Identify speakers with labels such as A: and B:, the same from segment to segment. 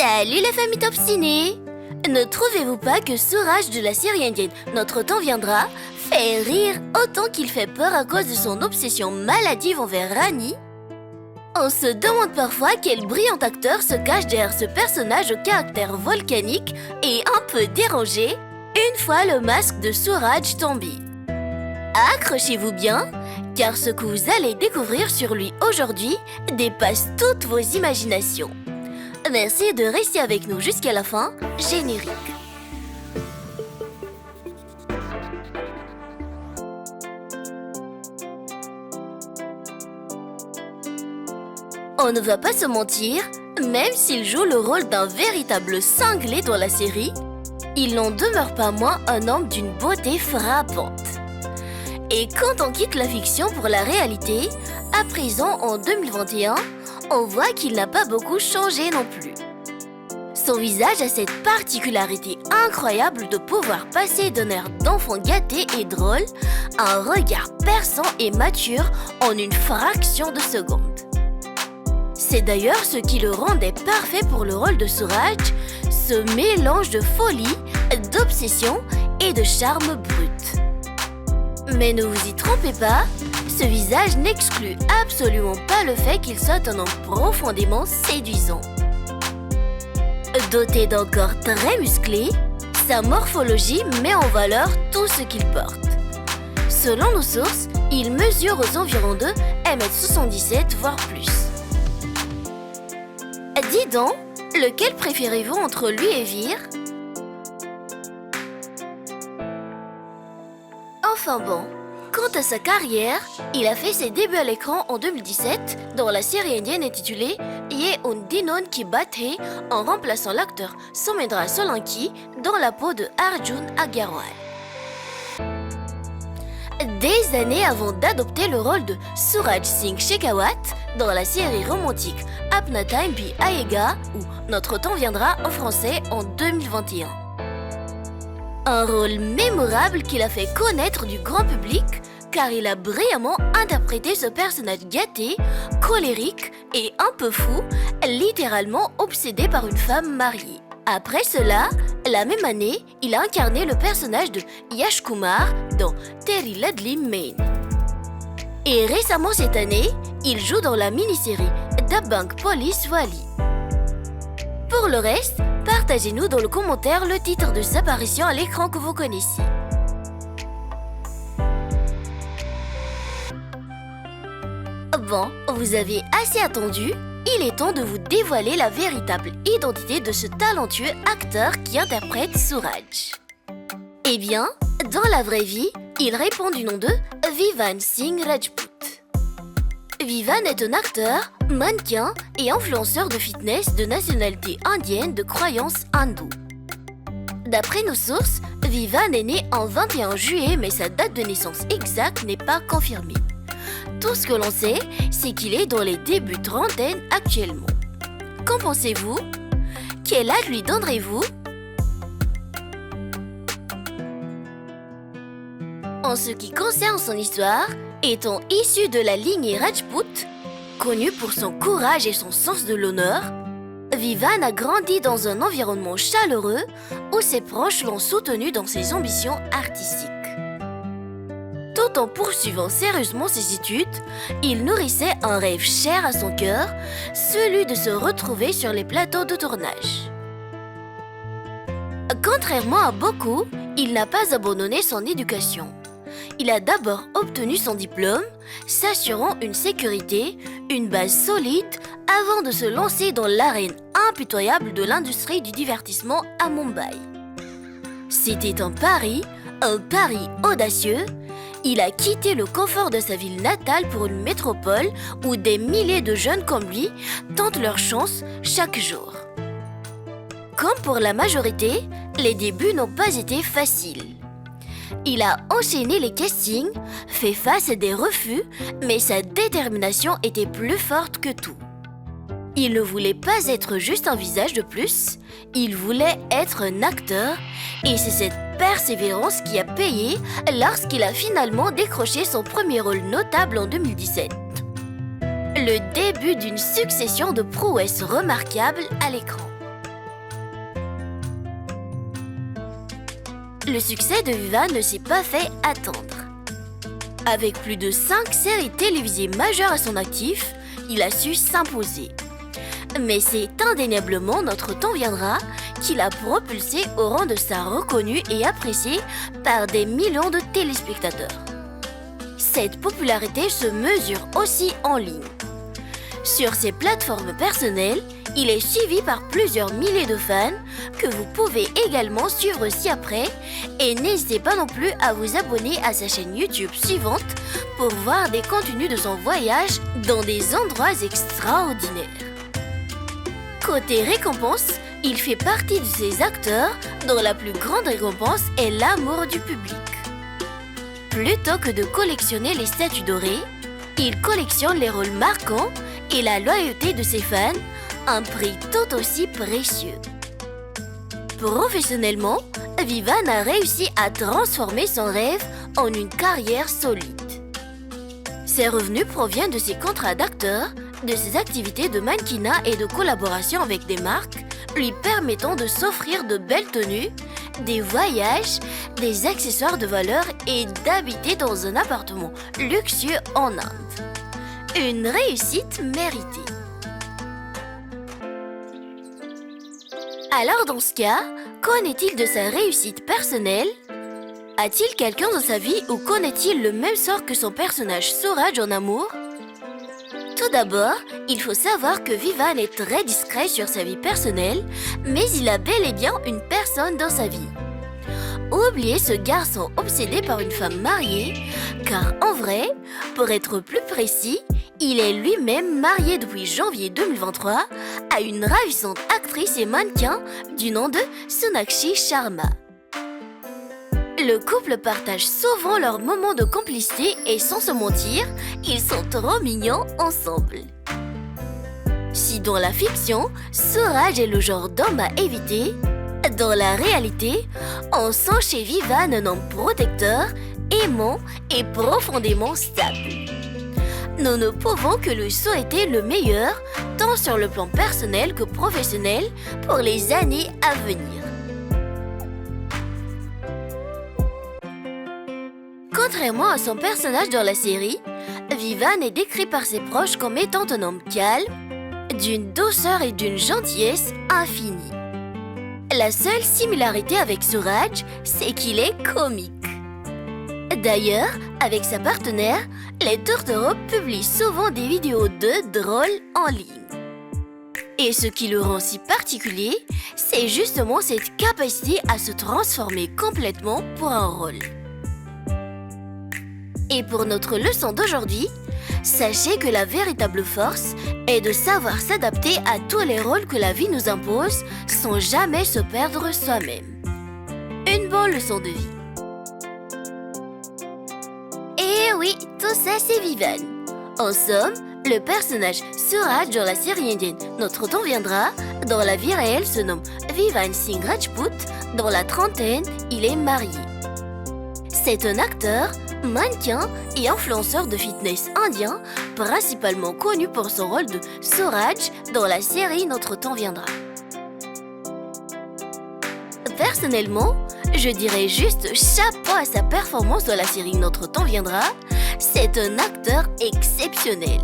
A: Salut la famille obstinée! Ne trouvez-vous pas que Suraj de la série indienne Notre temps viendra fait rire autant qu'il fait peur à cause de son obsession maladive envers Rani? On se demande parfois quel brillant acteur se cache derrière ce personnage au caractère volcanique et un peu dérangé une fois le masque de Suraj tombé. Accrochez-vous bien, car ce que vous allez découvrir sur lui aujourd'hui dépasse toutes vos imaginations. Merci de rester avec nous jusqu'à la fin. Générique. On ne va pas se mentir, même s'il joue le rôle d'un véritable cinglé dans la série, il n'en demeure pas moins un homme d'une beauté frappante. Et quand on quitte la fiction pour la réalité, à présent en 2021, on voit qu'il n'a pas beaucoup changé non plus. Son visage a cette particularité incroyable de pouvoir passer d'un air d'enfant gâté et drôle à un regard perçant et mature en une fraction de seconde. C'est d'ailleurs ce qui le rendait parfait pour le rôle de Suraj, ce mélange de folie, d'obsession et de charme brut. Mais ne vous y trompez pas, ce visage n'exclut absolument pas le fait qu'il soit un homme profondément séduisant. Doté d'un corps très musclé, sa morphologie met en valeur tout ce qu'il porte. Selon nos sources, il mesure aux environs de 1,77 m voire plus. Dis donc, lequel préférez-vous entre lui et Veer? Enfin bon, quant à sa carrière, il a fait ses débuts à l'écran en 2017 dans la série indienne intitulée Ye un Dinon Ki Bathe en remplaçant l'acteur Soumendra Solanki dans la peau de Arjun Agarwal. Des années avant d'adopter le rôle de Suraj Singh Shekhawat dans la série romantique Apna Time Bhi Aayega ou Notre temps viendra en français en 2021. Un rôle mémorable qu'il a fait connaître du grand public car il a brillamment interprété ce personnage gâté, colérique et un peu fou, littéralement obsédé par une femme mariée. Après cela, la même année, il a incarné le personnage de Yash Kumar dans Teri Ladli Main. Et récemment cette année, il joue dans la mini-série Dabangg Police Wali. Pour le reste, partagez-nous dans le commentaire le titre de sa apparition à l'écran que vous connaissez. Bon, vous avez assez attendu, il est temps de vous dévoiler la véritable identité de ce talentueux acteur qui interprète Suraj. Eh bien, dans la vraie vie, il répond du nom de Vivan Singh Rajput. Vivan est un acteur, mannequin et influenceur de fitness de nationalité indienne de croyance hindoue. D'après nos sources, Vivan est né en 21 juillet mais sa date de naissance exacte n'est pas confirmée. Tout ce que l'on sait, c'est qu'il est dans les débuts trentaine actuellement. Qu'en pensez-vous? Quel âge lui donnerez-vous? En ce qui concerne son histoire, étant issu de la lignée Rajput, connu pour son courage et son sens de l'honneur, Vivan a grandi dans un environnement chaleureux où ses proches l'ont soutenu dans ses ambitions artistiques. Tout en poursuivant sérieusement ses études, il nourrissait un rêve cher à son cœur, celui de se retrouver sur les plateaux de tournage. Contrairement à beaucoup, il n'a pas abandonné son éducation. Il a d'abord obtenu son diplôme, s'assurant une sécurité, une base solide avant de se lancer dans l'arène impitoyable de l'industrie du divertissement à Mumbai. C'était un pari audacieux. Il a quitté le confort de sa ville natale pour une métropole où des milliers de jeunes comme lui tentent leur chance chaque jour. Comme pour la majorité, les débuts n'ont pas été faciles. Il a enchaîné les castings, fait face à des refus, mais sa détermination était plus forte que tout. Il ne voulait pas être juste un visage de plus, il voulait être un acteur, et c'est cette persévérance qui a payé lorsqu'il a finalement décroché son premier rôle notable en 2017. Le début d'une succession de prouesses remarquables à l'écran. le succès de Viva ne s'est pas fait attendre. Avec plus de 5 séries télévisées majeures à son actif, il a su s'imposer. Mais c'est indéniablement Notre temps viendra qui l'a propulsé au rang de star reconnue et appréciée par des millions de téléspectateurs. Cette popularité se mesure aussi en ligne. Sur ses plateformes personnelles, il est suivi par plusieurs milliers de fans que vous pouvez également suivre ci-après et n'hésitez pas non plus à vous abonner à sa chaîne YouTube suivante pour voir des contenus de son voyage dans des endroits extraordinaires. Côté récompense, il fait partie de ces acteurs dont la plus grande récompense est l'amour du public. Plutôt que de collectionner les statues dorées, il collectionne les rôles marquants et la loyauté de ses fans, un prix tout aussi précieux. Professionnellement, Vivan a réussi à transformer son rêve en une carrière solide. Ses revenus proviennent de ses contrats d'acteur, de ses activités de mannequinat et de collaboration avec des marques, lui permettant de s'offrir de belles tenues, des voyages, des accessoires de valeur et d'habiter dans un appartement luxueux en Inde. Une réussite méritée. Alors dans ce cas, qu'en est-il de sa réussite personnelle? A-t-il quelqu'un dans sa vie ou connaît-il le même sort que son personnage Suraj en amour? Tout d'abord, il faut savoir que Vivan est très discret sur sa vie personnelle, mais il a bel et bien une personne dans sa vie. Oubliez ce garçon obsédé par une femme mariée, car en vrai, pour être plus précis, il est lui-même marié depuis janvier 2023 à une ravissante actrice et mannequin du nom de Sonakshi Sharma. Le couple partage souvent leurs moments de complicité et sans se mentir, ils sont trop mignons ensemble. Si dans la fiction, Suraj est le genre d'homme à éviter, dans la réalité, on sent chez Vivan un homme protecteur, aimant et profondément stable. Nous ne pouvons que lui souhaiter le meilleur, tant sur le plan personnel que professionnel, pour les années à venir. Contrairement à son personnage dans la série, Vivan est décrit par ses proches comme étant un homme calme, d'une douceur et d'une gentillesse infinie. La seule similarité avec Suraj, c'est qu'il est comique. D'ailleurs, avec sa partenaire, les tourtereaux publient souvent des vidéos d'eux drôles en ligne. Et ce qui le rend si particulier, c'est justement cette capacité à se transformer complètement pour un rôle. Et pour notre leçon d'aujourd'hui, sachez que la véritable force est de savoir s'adapter à tous les rôles que la vie nous impose sans jamais se perdre soi-même. Une bonne leçon de vie. Et oui, tout ça c'est Vivan. En somme, le personnage Suraj dans la série indienne Notre temps viendra, dans la vie réelle se nomme Vivan Singh Rajput, dans la trentaine, il est marié. C'est un acteur, mannequin et influenceur de fitness indien, principalement connu pour son rôle de Suraj dans la série Notre temps viendra. Personnellement, je dirais juste chapeau à sa performance dans la série Notre temps viendra. C'est un acteur exceptionnel.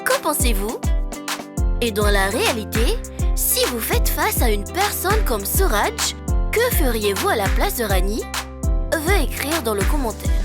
A: Qu'en pensez-vous? Et dans la réalité, si vous faites face à une personne comme Suraj, que feriez-vous à la place de Rani? Veuillez écrire dans le commentaire.